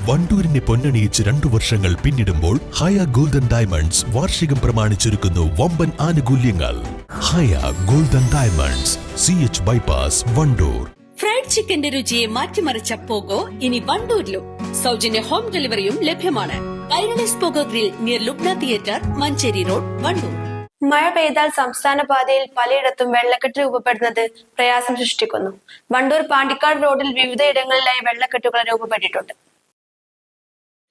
വണ്ടൂരിനെ പൊന്നണിയിച്ച് 2 വർഷങ്ങൾ പിന്നിടുമ്പോൾ ഹയ golden diamonds വാർഷികം പ്രമാണിച്ചൊരുക്കുന്നു വമ്പൻ ആനുകൂല്യങ്ങൾ. Haya golden diamonds, CH bypass, Wandoor. Fried ചിക്കന്റെ രുചിയെ മാറ്റിമറിച്ച പോഗോ ഇനി വണ്ടൂരിലും. സൗജന്യ ഹോം ഡെലിവറിയും ലഭ്യമാണ്. Kairali's pogo grill near Lubna theatre, Manjeri road, Wandoor. മഴ പെയ്താൽ സംസ്ഥാന പാതയിൽ പലയിടത്തും വെള്ളക്കെട്ട് രൂപപ്പെടുന്നത് പ്രയാസം സൃഷ്ടിക്കുന്നു. വണ്ടൂർ പാണ്ടിക്കാട് റോഡിൽ വിവിധയിടങ്ങളിലായി വെള്ളക്കെട്ടുകൾ രൂപപ്പെട്ടിട്ടുണ്ട്.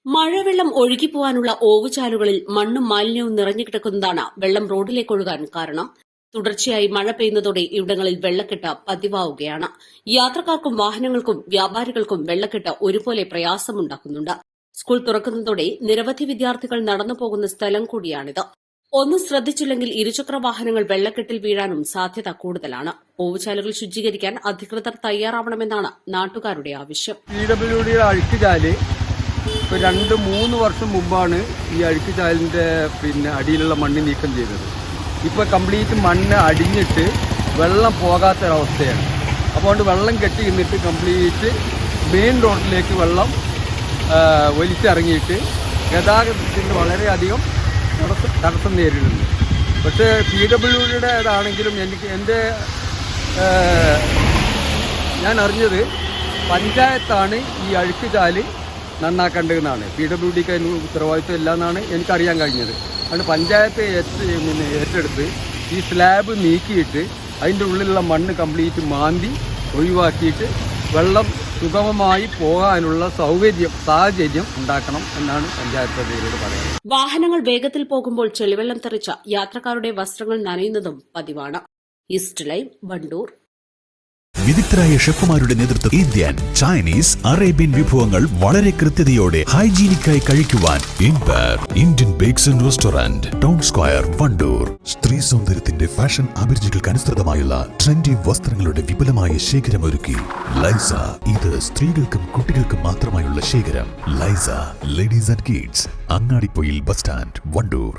മഴവെള്ളം ഒഴുകിപ്പോവാനുള്ള ഓവുചാലുകളിൽ മണ്ണും മാലിന്യവും നിറഞ്ഞു കിടക്കുന്നതാണ് വെള്ളം റോഡിലേക്ക് ഒഴുകാൻ കാരണം. തുടർച്ചയായി മഴ പെയ്യുന്നതോടെ ഇവിടങ്ങളിൽ വെള്ളക്കെട്ട് പതിവാവുകയാണ്. യാത്രക്കാർക്കും വാഹനങ്ങൾക്കും വ്യാപാരികൾക്കും വെള്ളക്കെട്ട് ഒരുപോലെ പ്രയാസമുണ്ടാക്കുന്നുണ്ട്. സ്കൂൾ തുറക്കുന്നതോടെ നിരവധി വിദ്യാർത്ഥികൾ നടന്നു പോകുന്ന സ്ഥലം കൂടിയാണിത്. ഒന്ന് ശ്രദ്ധിച്ചില്ലെങ്കിൽ ഇരുചക്ര വാഹനങ്ങൾ വെള്ളക്കെട്ടിൽ വീഴാനും സാധ്യത കൂടുതലാണ്. ഓവുചാലുകൾ ശുചീകരിക്കാൻ അധികൃതർ തയ്യാറാവണമെന്നാണ് നാട്ടുകാരുടെ ആവശ്യം. അഴുക്കുചാല് 2-3 വർഷം മുമ്പാണ് ഈ അഴുക്കുചാലിന്റെ അടിയിലുള്ള മണ്ണ് നീക്കം ചെയ്തത്. ഇപ്പോൾ കംപ്ലീറ്റ് മണ്ണ് അടിഞ്ഞിട്ട് വെള്ളം പോകാത്തൊരവസ്ഥയാണ്. അപ്പോൾ വെള്ളം കെട്ടി നിന്നിട്ട് കംപ്ലീറ്റ് മെയിൻ റോഡിലേക്ക് വെള്ളം വലിച്ചിറങ്ങിയിട്ട് ഗതാഗതത്തിന് വളരെയധികം തടസ്സം നേരിടുന്നു. പക്ഷേ PWDയുടെ ഇതാണെങ്കിലും ഞാൻ അറിഞ്ഞത് പഞ്ചായത്താണ് ഈ അഴുക്കുചാല് നന്നാക്കേണ്ടതെന്നാണ്. PWDക്ക് അതിന് ഉത്തരവാദിത്വം ഇല്ല എന്നാണ് എനിക്കറിയാൻ കഴിഞ്ഞത്. അതുകൊണ്ട് പഞ്ചായത്ത് ഏറ്റെടുത്ത് ഈ സ്ലാബ് നീക്കിയിട്ട് അതിൻ്റെ ഉള്ളിലുള്ള മണ്ണ് കംപ്ലീറ്റ് മാന്തി ഒഴിവാക്കിയിട്ട് വെള്ളം സുഗമമായി പോകാനുള്ള സാഹചര്യം ഉണ്ടാക്കണം എന്നാണ് പഞ്ചായത്ത് അധികൃതരോട് പറയുന്നത്. വാഹനങ്ങൾ വേഗത്തിൽ പോകുമ്പോൾ ചെളിവെള്ളം തെറിച്ച യാത്രക്കാരുടെ വസ്ത്രങ്ങൾ നനയുന്നതും പതിവാണ്. East live, Wandoor. വിദഗ്ധരായ ഷെഫുമാരുടെ നേതൃത്വം ഇന്ത്യൻ, ചൈനീസ്, അറേബ്യൻ വിഭവങ്ങൾ വളരെ കൃത്യതയോടെ ഹൈജീനിക്കായി കഴിക്കുവാൻ Indian bakes and restaurant, town square, Wandoor. സ്ത്രീ സൗന്ദര്യത്തിന്റെ ഫാഷൻ അഭിരുചികൾക്ക് അനുസൃതമായുള്ള ട്രെൻഡി വസ്ത്രങ്ങളുടെ വിപുലമായ ശേഖരമൊരുക്കി ലൈസ. ഇത് സ്ത്രീകൾക്കും കുട്ടികൾക്കും മാത്രമായുള്ള ശേഖരം. ലൈസ ladies and kids, Angadipoyil bus stand, Wandoor.